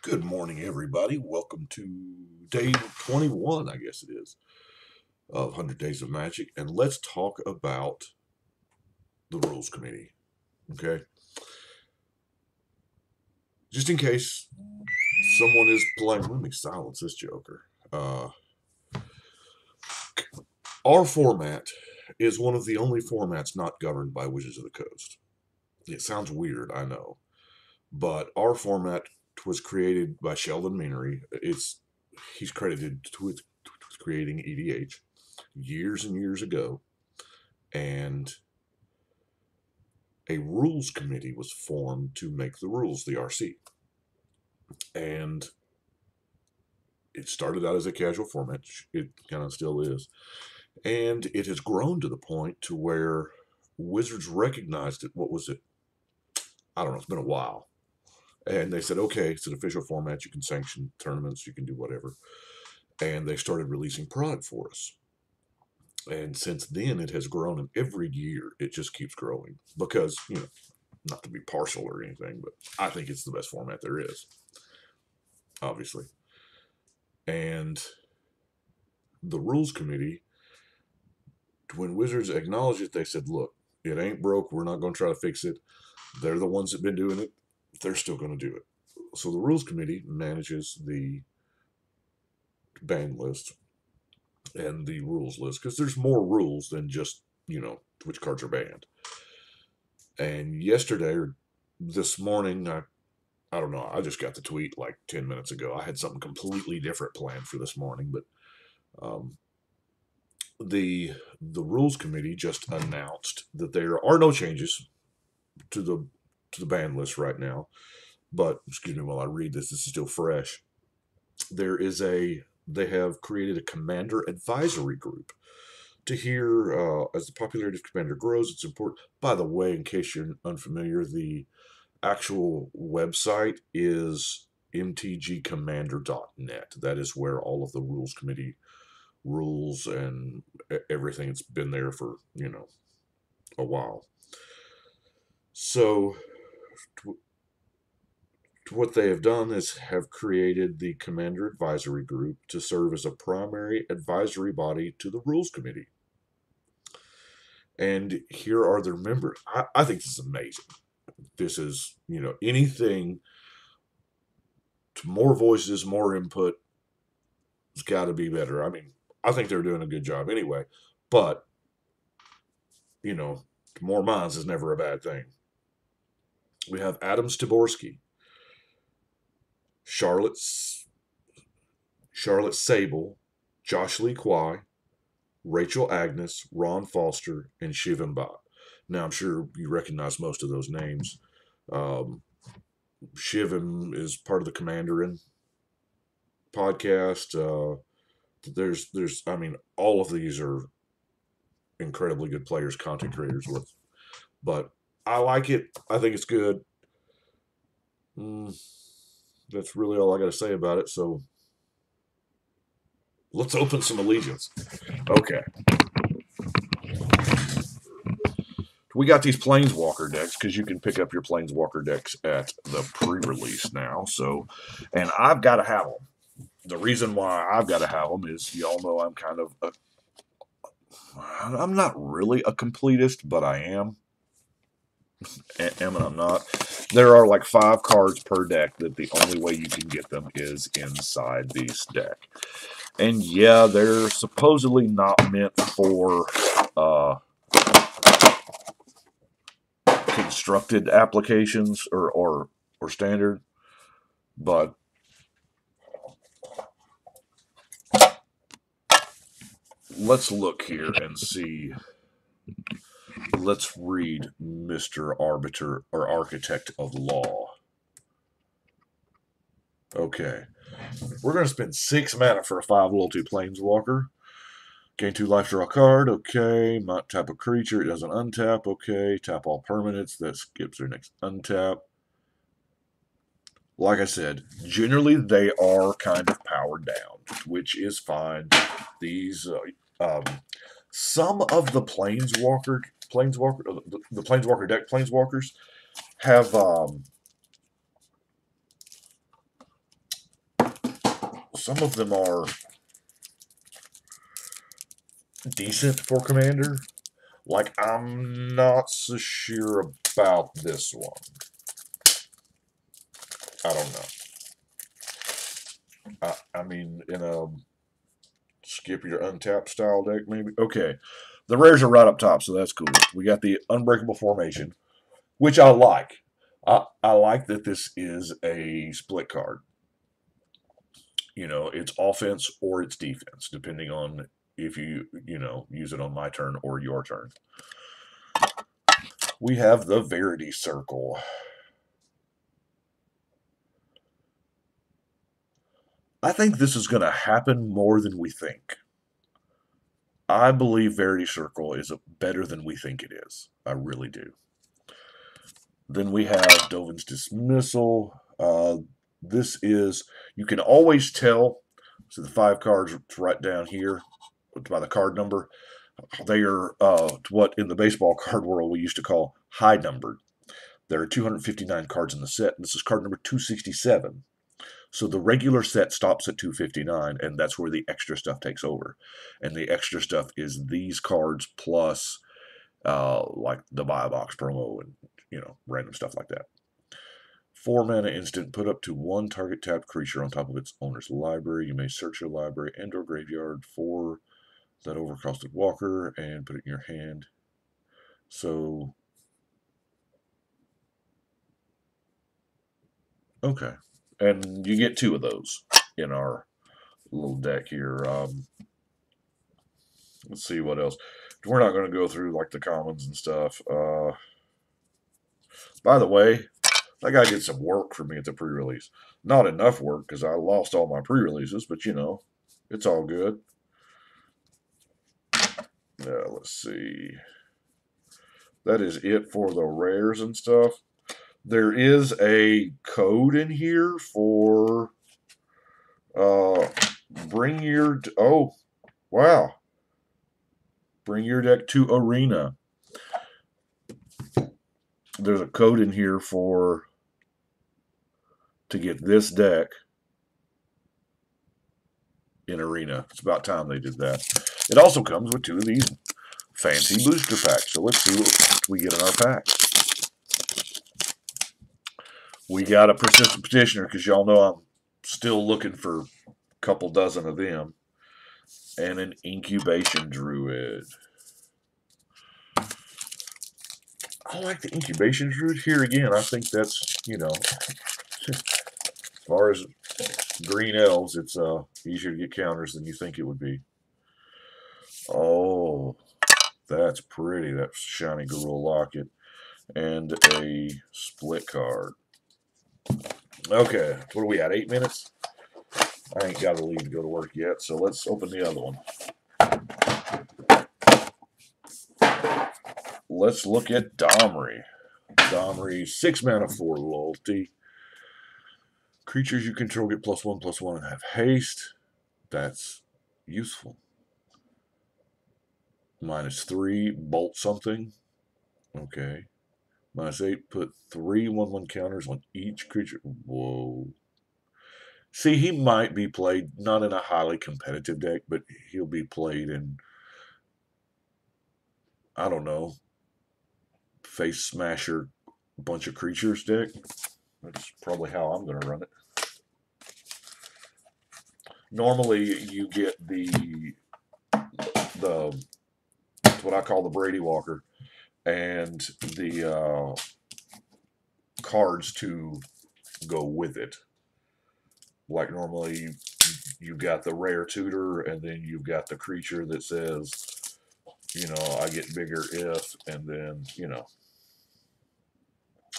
Good morning, everybody. Welcome to day 21, I guess it is, of 100 Days of Magic. And let's talk about the Rules Committee. Okay? Just in case someone is playing, let me silence this joker. Our format is one of the only formats not governed by Wizards of the Coast. It sounds weird, I know. But our format was created by Sheldon Menery. He's credited with creating EDH years and years ago, and a rules committee was formed to make the rules, the RC. And it started out as a casual format. It kind of still is. And it has grown to the point to where Wizards recognized it. What was it? I don't know. It's been a while. And they said, okay, it's an official format. You can sanction tournaments. You can do whatever. And they started releasing product for us. And since then, it has grown. And every year, it just keeps growing. Because, not to be partial or anything, but I think it's the best format there is, obviously. And the rules committee, when Wizards acknowledged it, they said, look, it ain't broke. We're not going to try to fix it. They're the ones that have been doing it. They're still going to do it. So the rules committee manages the ban list and the rules list, because there's more rules than just, which cards are banned. And yesterday or this morning, I don't know, I just got the tweet like 10 minutes ago. I had something completely different planned for this morning, but the rules committee just announced that there are no changes to the ban list right now. But excuse me while I read this. This is still fresh. They have created a commander advisory group to hear as the popularity of Commander grows. It's important. By the way, in case you're unfamiliar, the actual website is mtgcommander.net. That is where all of the rules committee rules and everything. It's been there for a while. So what they have done is have created the Commander Advisory Group to serve as a primary advisory body to the Rules Committee. And here are their members. I think this is amazing. This is, anything to more voices, more input. It's got to be better. I mean, I think they're doing a good job anyway. But, more minds is never a bad thing. We have Adam Stiborski, Charlotte Sable, Josh Lee Kwai, Rachel Agnes, Ron Foster, and Shivam Bhatt. Now, I'm sure you recognize most of those names. Shivam is part of the Commanderin podcast. I mean, all of these are incredibly good players, content creators with. But I like it. I think it's good. That's really all I got to say about it. So let's open some Allegiance. Okay. We got these Planeswalker decks because you can pick up your Planeswalker decks at the pre-release now. So, and I've got to have them. The reason why I've got to have them is y'all know I'm kind of I'm not really a completist, but I am. And I'm not. There are like 5 cards per deck that the only way you can get them is inside this deck. And yeah, they're supposedly not meant for constructed applications or standard, but let's look here and see. Let's read Mr. Arbiter or Architect of Law. Okay. We're going to spend 6 mana for a 5 loyalty Planeswalker. Gain 2 life, draw a card. Okay. Might tap a creature. It doesn't untap. Okay. Tap all permanents. That skips their next untap. Like I said, generally they are kind of powered down, which is fine. These, some of the Planeswalker, the Planeswalker deck Planeswalkers have some of them are decent for Commander. Like, I'm not so sure about this one. I don't know. I mean, in a skip your untap style deck, maybe? Okay. The rares are right up top, so that's cool. We got the Unbreakable Formation, which I like. I like that this is a split card. You know, it's offense or it's defense, depending on if you use it on my turn or your turn. We have the Verity Circle. I think this is going to happen more than we think. I believe Verity Circle is better than we think it is. I really do. Then we have Dovin's Dismissal. This is, you can always tell, so the 5 cards right down here by the card number, they are what in the baseball card world we used to call high numbered. There are 259 cards in the set, and this is card number 267. So the regular set stops at 259, and that's where the extra stuff takes over. And the extra stuff is these cards plus like the buy a box promo and random stuff like that. 4 mana instant, put up to 1 target tapped creature on top of its owner's library. You may search your library and or graveyard for that overcosted walker and put it in your hand. So, okay. And you get 2 of those in our little deck here. Let's see what else. We're not going to go through like the commons and stuff. By the way, that guy did some work for me at the pre-release. Not enough work because I lost all my pre-releases, but it's all good. Let's see. That is it for the rares and stuff. There is a code in here for bring your deck to Arena. There's a code in here to get this deck in Arena. It's about time they did that. It also comes with 2 of these fancy booster packs. So let's see what we get in our pack. We got a Persistent Petitioner because y'all know I'm still looking for a couple dozen of them. And an Incubation Druid. I like the Incubation Druid here again. I think that's, as far as green elves, it's easier to get counters than you think it would be. Oh, that's pretty. That shiny Garul Locket. And a split card. Okay, what are we at? 8 minutes? I ain't got to leave to go to work yet, so let's open the other one. Let's look at Domri. Domri, 6 mana, 4 loyalty. Creatures you control get +1/+1 and have haste. That's useful. -3, bolt something. Okay. -8, put 3 1/1 counters on each creature. Whoa. See, he might be played not in a highly competitive deck, but he'll be played in, I don't know, Face Smasher, bunch of creatures deck. That's probably how I'm going to run it. Normally, you get the what I call the Brady Walker, and the cards to go with it. Like normally, you've got the rare tutor, and then you've got the creature that says, I get bigger if, and then,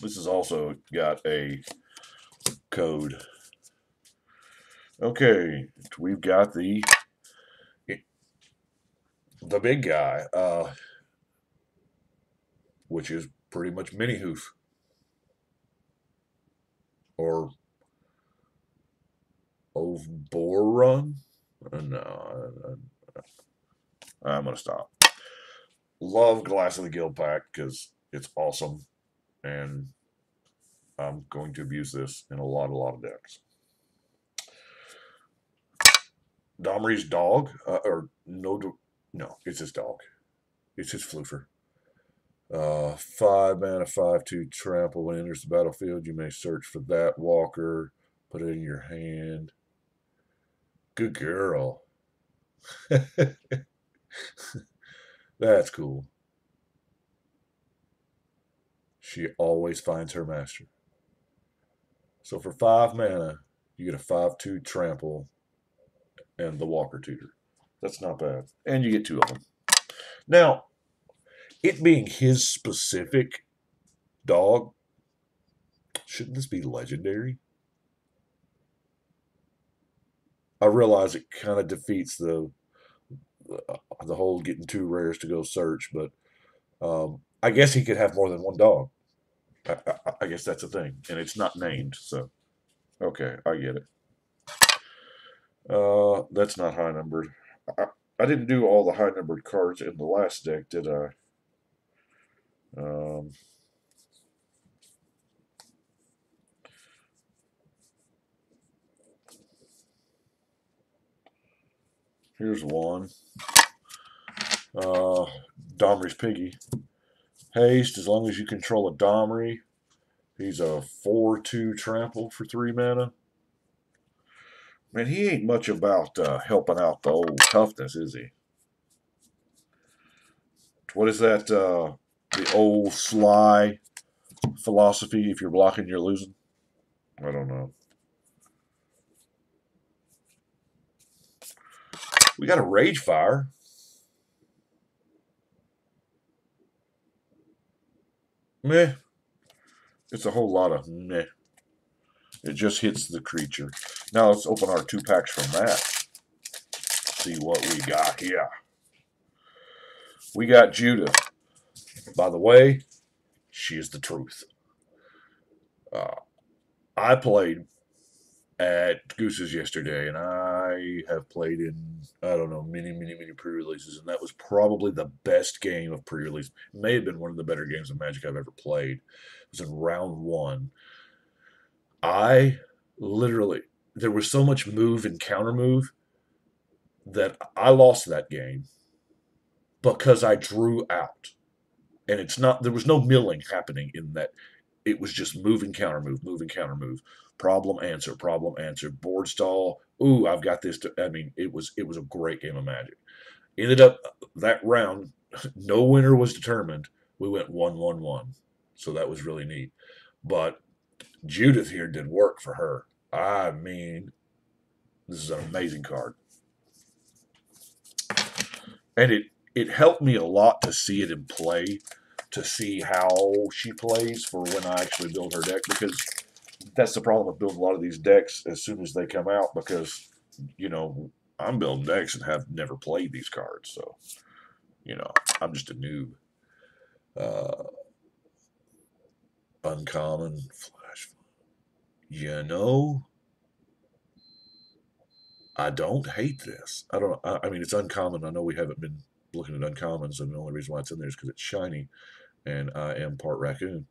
This has also got a code. Okay, we've got the big guy, which is pretty much Mini Hoof. Or Oborun? No, I'm going to stop. Love Glass of the Guild pack because it's awesome, and I'm going to abuse this in a lot of decks. Domri's dog, or no, it's his dog. It's his floofer. 5 mana, 5/2 trample. When it enters the battlefield, you may search for that walker, put it in your hand. Good girl. That's cool. She always finds her master. So for 5 mana, you get a 5/2 trample and the walker tutor. That's not bad. And you get 2 of them. Now, it being his specific dog, shouldn't this be legendary? I realize it kind of defeats the whole getting 2 rares to go search, but I guess he could have more than one dog. I guess that's a thing, and it's not named, so okay, I get it. That's not high numbered. I didn't do all the high numbered cards in the last deck, did I? Here's one. Domri's Piggy. Haste, as long as you control a Domri. He's a 4/2 trample for 3 mana. Man, he ain't much about helping out the old toughness, is he? What is that? The old sly philosophy, if you're blocking, you're losing? I don't know. We got a Rage Fire. Meh. It's a whole lot of meh. It just hits the creature. Now let's open our 2 packs from that. See what we got here. We got Judith. By the way, she is the truth. I played at Goose's yesterday, and I have played in, I don't know, many pre-releases, and that was probably the best game of pre-release. It may have been one of the better games of Magic I've ever played. It was in round 1. I literally, there was so much move and counter move that I lost that game because I drew out. And it's not, there was no milling happening in that. It was just move and counter move, move and counter move. Problem, answer, board stall. Ooh, I've got this. I mean, it was a great game of Magic. Ended up that round, no winner was determined. We went 1-1-1. So that was really neat. But Judith here did work for her. I mean, this is an amazing card. And it helped me a lot to see it in play, to see how she plays for when I actually build her deck, because that's the problem with building a lot of these decks as soon as they come out, because, you know, I'm building decks and have never played these cards, so, you know, I'm just a noob. Uncommon flash. You know, I don't hate this. I mean, it's uncommon. I know we haven't been looking at uncommons, and the only reason why it's in there is because it's shiny, and I am part raccoon.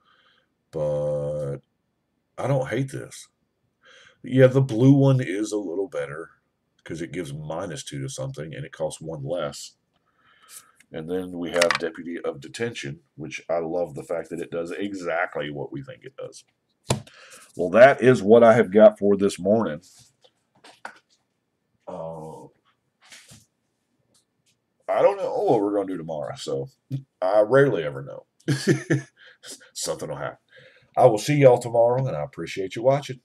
But I don't hate this. Yeah, the blue one is a little better because it gives -2 to something, and it costs 1 less. And then we have Deputy of Detention, which I love the fact that it does exactly what we think it does. Well, that is what I have got for this morning. I don't know what we're going to do tomorrow, so I rarely ever know. Something will happen. I will see y'all tomorrow, and I appreciate you watching.